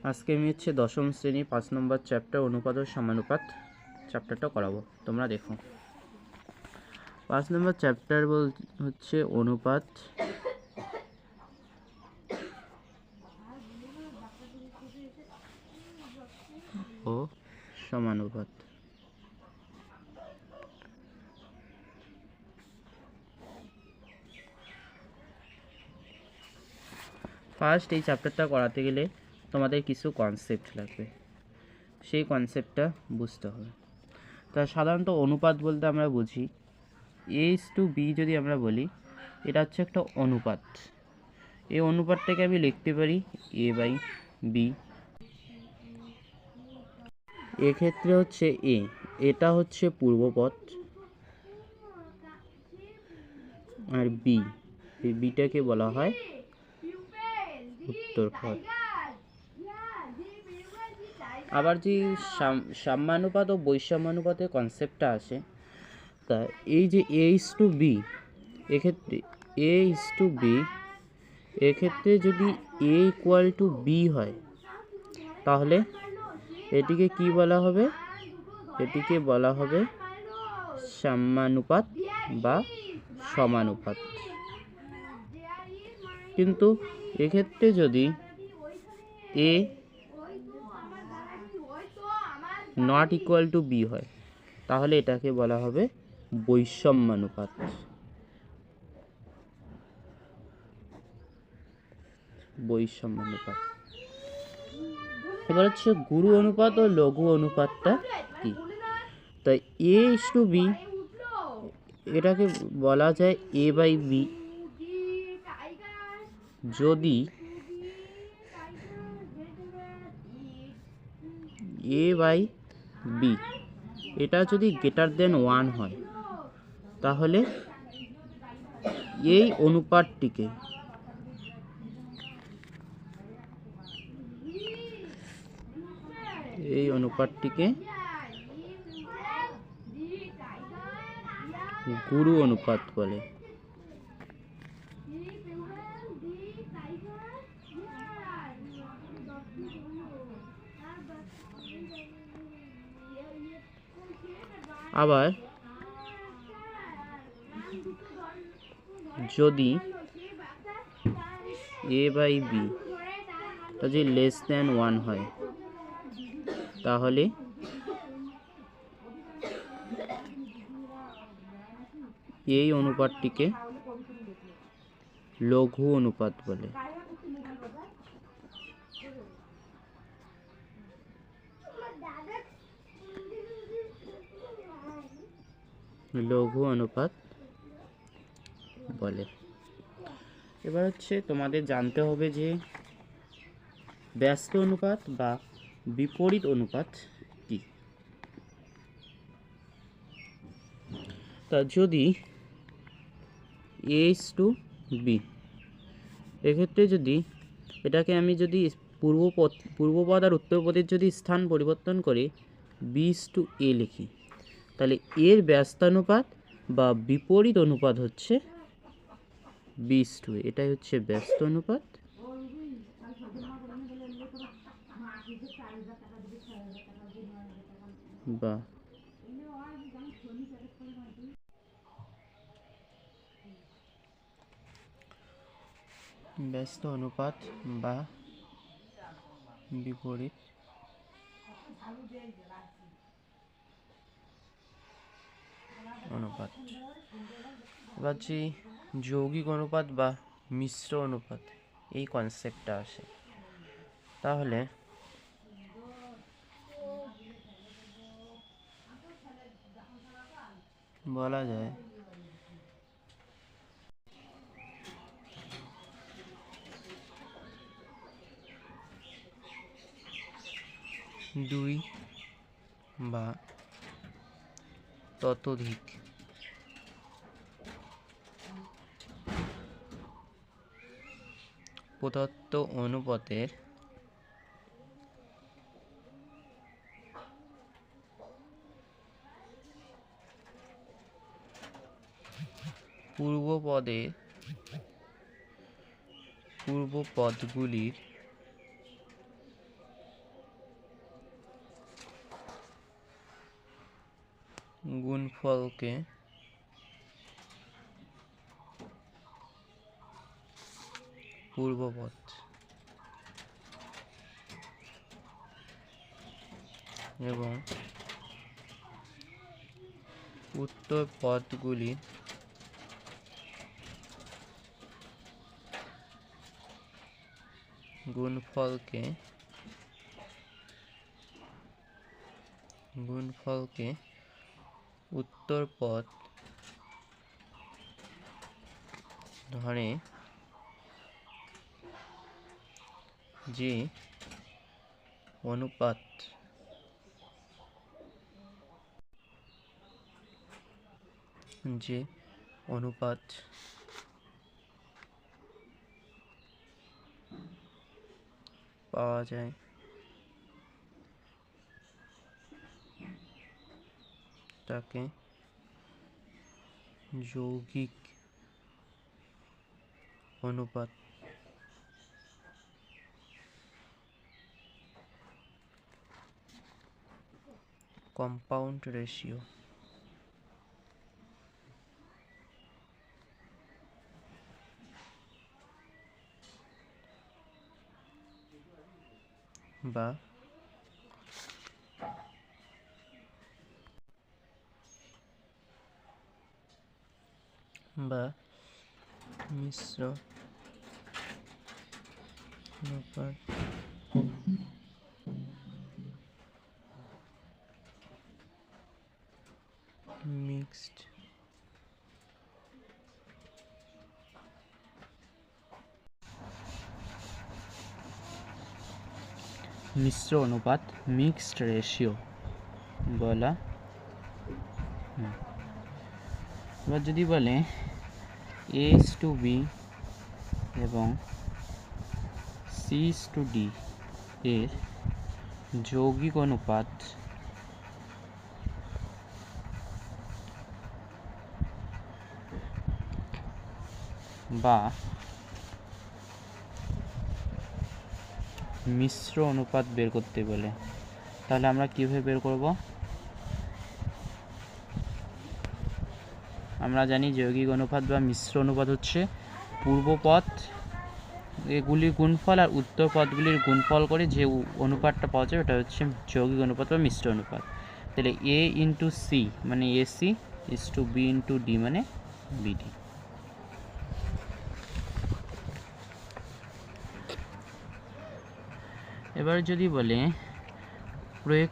আজকে আমি দশম শ্রেণী 5 নম্বর চ্যাপ্টার অনুপাত ও সমানুপাত চ্যাপ্টারটা করাবো, তোমরা দেখো। 5 নম্বর চ্যাপ্টার হচ্ছে অনুপাত ও সমানুপাত। ফার্স্ট এই চ্যাপ্টারটা করাতে গেলে তোমাদের কিছু কনসেপ্ট লাগবে, সেই কনসেপ্টটা বুঝতে হবে। তা সাধারণত অনুপাত বলতে আমরা বুঝি A/B, যদি আমরা বলি এটা হচ্ছে একটা অনুপাত। এই অনুপাতটাকে আমি লিখতে পারি A/B। এক্ষেত্রে হচ্ছে এটা হচ্ছে পূর্বপদ, আর এই বিটাকে বলা হয় উত্তরপদ। আবার যে সাম্যানুপাত ও বৈষম্যানুপাতের কনসেপ্টটা আসে, তা এই যে A/B, এক্ষেত্রে A/B এক্ষেত্রে যদি A = B হয়, তাহলে এটিকে কি বলা হবে? এটিকে বলা হবে সাম্যানুপাত বা সমানুপাত। কিন্তু এক্ষেত্রে যদি A ≠ B হয়, তাহলে এটাকে বলা হবে বৈষম্যানুপাত। বৈষম্যানুপাত। এবার হচ্ছে গুরু অনুপাত ও লঘু অনুপাতটা কি? তাই A/B এটাকে বলা যায় A/B যদি A/B এটা যদি > 1 হয়, তাহলে এই অনুপাতটিকে গুরু অনুপাত বলে। আবার যদি A/B যদি <1 হয়, তাহলে এই অনুপাতটিকে লঘু অনুপাত বলে। লঘু অনুপাত বলে। এবার হচ্ছে তোমাদের জানতে হবে যে ব্যস্ত অনুপাত বা বিপরীত অনুপাত কি। তা যদি A/B এক্ষেত্রে যদি এটাকে আমি যদি পূর্বপদ আর উত্তরপদের যদি স্থান পরিবর্তন করে B/A লিখি, তাহলে এর ব্যস্তানুপাত বা বিপরীত অনুপাত হচ্ছে B/A। এটাই হচ্ছে ব্যস্ত অনুপাত বা ব্যস্ত অনুপাত বা বিপরীত অনুপাত। এবার যে যৌগিক অনুপাত বা মিশ্র অনুপাত, এই কনসেপ্টটা আসে, তাহলে বলা যায় দুই বা ততোধিক প্রদত্ত অনুপাতের পূর্বপদগুলির গুণফলকে পূর্বপদ এবং উত্তর পদগুলির গুণফলকে উত্তর পদ ধরে যে অনুপাত পাওয়া যায় তাকে যৌগিক অনুপাত কম্পাউন্ড রেশিও বা মিশ্র অনুপাত মিক্সড মিশ্র অনুপাত মিক্সড রেশিও বলা। এবার যদি বলে A:B এবং C:D এর যৌগিক অনুপাত বা মিশ্র অনুপাত বের করতে বলে, তাহলে আমরা কিভাবে বের করব? আমরা জানি যৌগিক অনুপাত বা মিশ্র অনুপাত হচ্ছে পূর্বপদ এগুলির গুণফল আর উত্তর পদগুলির গুণফল করে যে অনুপাতটা পাওয়া যায় ওটা হচ্ছে যৌগিক অনুপাত বা মিশ্র অনুপাত। তাহলে A:C মানে AC = B:D মানে BD। এবার যদি বলে প্রয়োগ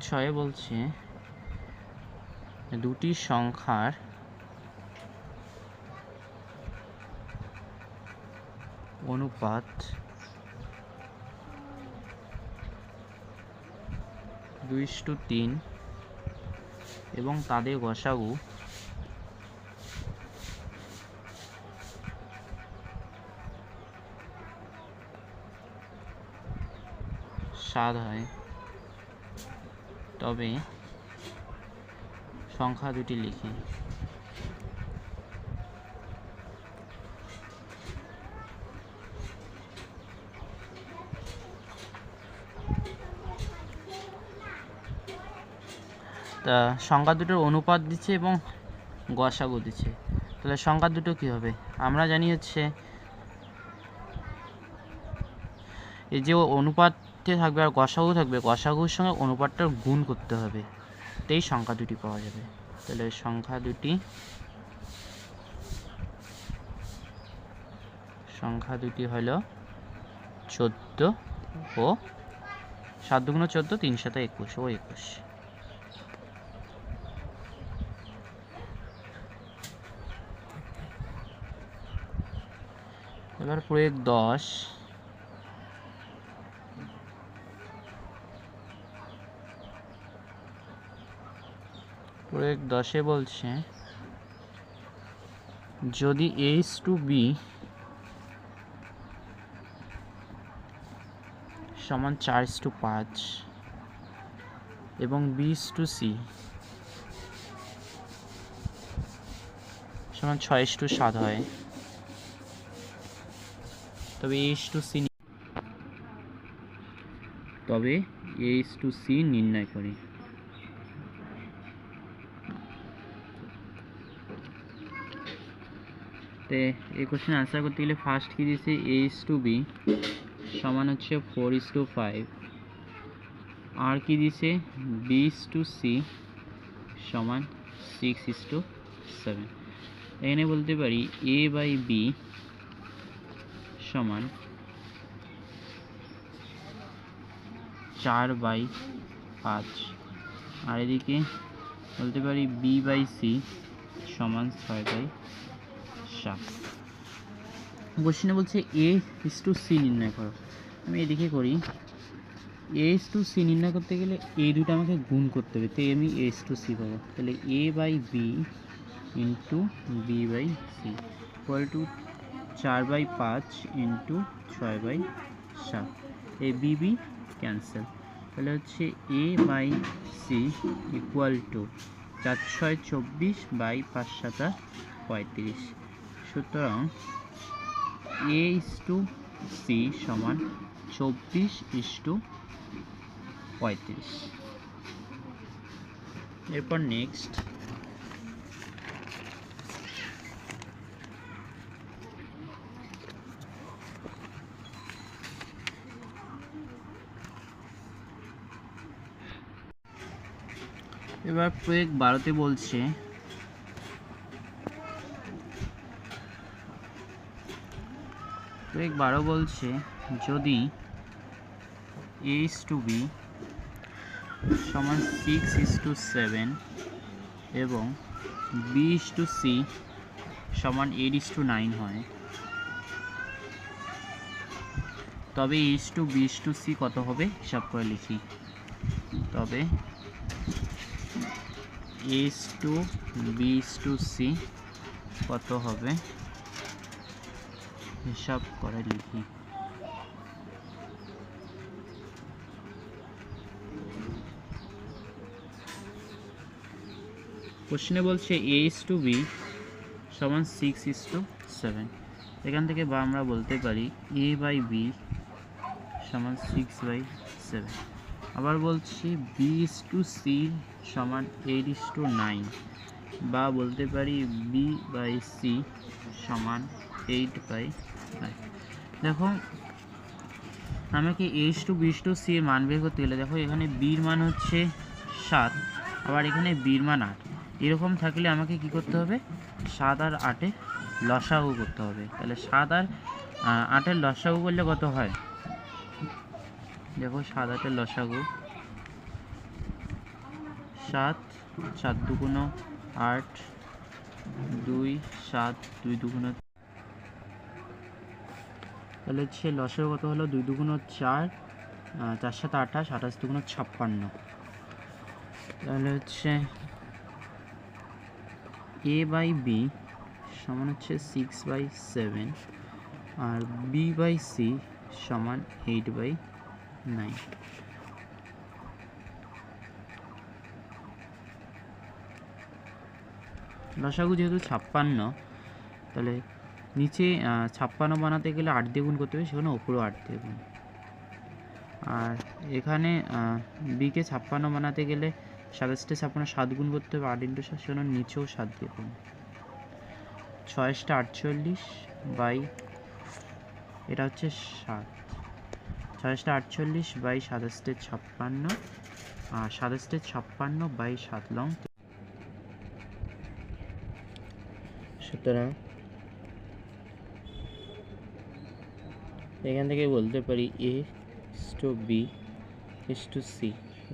6 বলছে দুটি সংখ্যার অনুপাত 2:3 এবং তাদের গসাগু 7 হয়, তবে সংখ্যা দুটি লিখি। তা সংখ্যা দুটোর অনুপাত দিচ্ছে এবং গসাগু দিচ্ছে, তাহলে সংখ্যা দুটো কি হবে? আমরা জানি হচ্ছে এই যে অনুপাতে থাকবে আর গসাগু থাকবে, গসাগুর সঙ্গে অনুপাতটার গুণ করতে হবে, এই সংখ্যা দুটি পাওয়া যাবে। তাহলে সংখ্যা দুটি হলো 14 ও 7 × 14 3 × 7 21 ও 21। এবার প্রয়োগ 10 প্রয়োগ 10-এ বলছে যদি A:B সমান 4:5 এবং B:C সমান 6:7 হয়, তবে A:C তবে a:c নির্ণয় করি। তো এই কোশ্চেন আনসার করতে গেলে ফার্স্ট কি দিয়েছে, a:b সমান হচ্ছে 4:5, আর কি দিয়েছে b:c সমান 6:7। এখানে বলতে পারি a/b সমান 4/5, আর এদিকে বলতে পারি b/c সমান 6/7। কোশ্চেনে বলছে a:c নির্ণয় করো। আমি এদিকে করি, a:c নির্ণয় করতে গেলে এই দুটো আমাকে গুণ করতে হবে, তো আমি a:c পাবো। তাহলে a/b into b/c equal to 4/5 into 6/7। এই b ক্যান্সেল, তাহলে হচ্ছে a/c ইকুয়াল টু 4×6 = 24 বাই 5×7 = 35। সুতরাং a:c সমান 24:35। এরপর নেক্সট এবার প্রয়োগ 12তে বলছে প্রয়োগ 12 বলছে যদি a:b সমান 6:7 এবং b:c সমান 8:9 হয়, তবে a:b:c কত হবে হিসাব করে লিখি। তবে a:b:c কত হবে হিসাব করে লিখি। কোশ্চেনে বলছে a:b সমান 6:7, এখান থেকে বা আমরা বলতে পারি a/b সমান 6/7। আবার বলছি b:c সমান 8:9, বা বলতে পারি b/c সমান 8/9। দেখো আমাকে a:b:c এর মান বের করতে গেলে, দেখো এখানে b-র মান হচ্ছে 7, আবার এখানে b-র মান 8। এরকম থাকলে আমাকে কি করতে হবে, 7 আর 8-এর লসাগু করতে হবে। তাহলে 7 আর 8-এর লসাগু করলে কত হয়, দেখো 7 8-এর লসাগু 7, 7 দুগুণ 8, 2 7, 2 দুগুণ, তাহলে হচ্ছে লসাগু কত হলো, 2 দুগুণ 4, 4 7 28, 28 দুগুণ 56। তাহলে হচ্ছে a/b সমান হচ্ছে 6/7 আর b/c সমান 8/9। লসাগু যেহেতু 56, তাহলে নিচে 56 বানাতে গেলে 8 দিয়ে গুণ করতে হবে, সেখানে ওপরেও 8 দিয়ে গুণ। আর এখানে বিকে 56 বানাতে গেলে 27 56 7 গুণ করতে হবে, 8 × 7, সেখানে নিচেও 7 দিয়ে গুণ। 6 48 বাই, এটা হচ্ছে 7, 6 48 বাই 27 56, আর 27 56 বাই 7 লং। সুতরাং এখান থেকে বলতে পারি a:b:c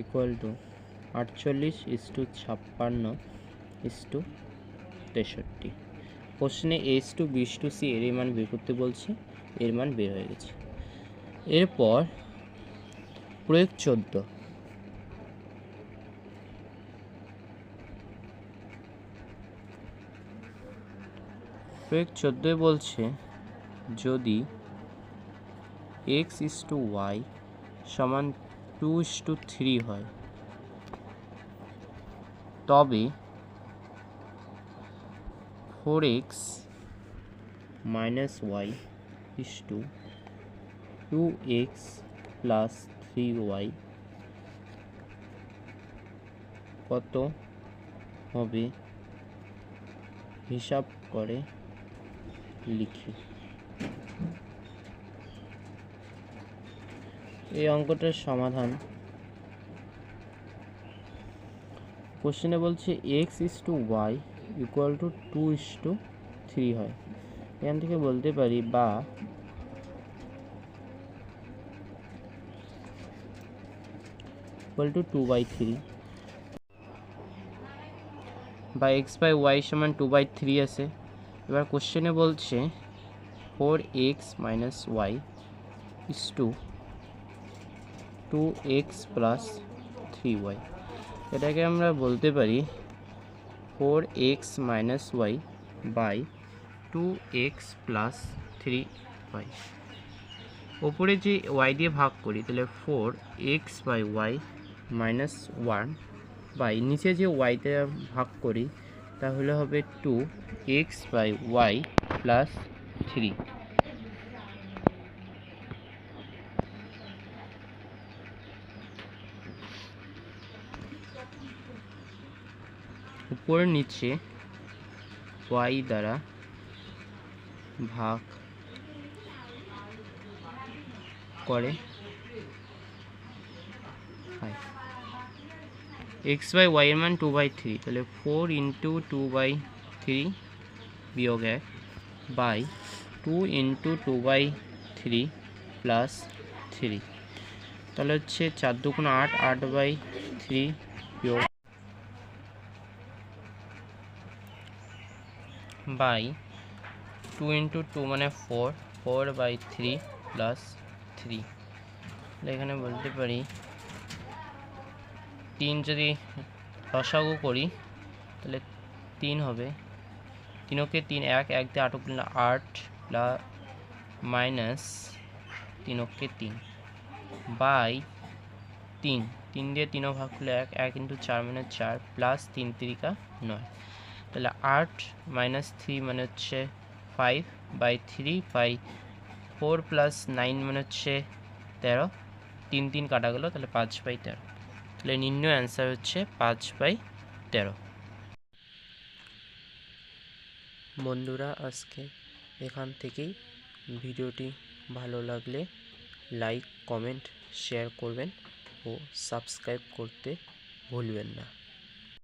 ইকুয়াল টু 48:56:63। কোশ্চেনে a:b:c এর মান বের করতে বলছে, এর মান বের হয়ে গেছে। এরপর প্রয়োগ 14, প্রয়োগ 14 বলছে যদি x:y সমান 2:3 হয়, তবে 4x - y = 2x + 3y কত হবে হিসাব করে লিখি। এই অঙ্কটার সমাধান, কোশ্চেনে বলছে x/y = 2:3 হয়। এখান থেকে বলতে পারি বা = 2/3 বা x/y = 2/3 আছে। এবার কোশ্চেনে বলছে 4x - y = 2x + 3y। এটাকে আমরা বলতে পারি 4x - y / 2x + 3y। ওপরে যে y দিয়ে ভাগ করি তাহলে 4x/y - 1 বাই নিচে যে y তে ভাগ করি তাহলে হবে 2x/y + 3। উপর নিচে y দ্বারা ভাগ করে x/y এর মান 2/3, তাহলে 4 × 2/3 বিয়োগ 1 বাই 2 × 2/3 প্লাস 3, তাহলে হচ্ছে 4 × 2 = 8, 8/3 বিয়োগ বাই 2 × 2 মানে 4, 4/3 প্লাস 3। এখানে বলতে পারি 3 যদি লসাগু করি তাহলে 3 হবে, 3 × 3 1, 1 দিয়ে 8 × 8 মাইনাস 3 × 3 বাই 3, 3 দিয়ে 3 ভাগ করলে 1, 1 × 4 মানে 4 প্লাস 3 × 3 = 9, তাহলে 8 - 3 মানে হচ্ছে 5/3 বাই 4 + 9 মানে হচ্ছে 13, 3 3 কাটা গেল, তাহলে 5/13। তাহলে নির্ণয় অ্যান্সার হচ্ছে 5/13। বন্ধুরা, আজকে এখান থেকেই ভিডিওটি ভালো লাগলে লাইক, কমেন্ট, শেয়ার করবেন ও সাবস্ক্রাইব করতে ভুলবেন না।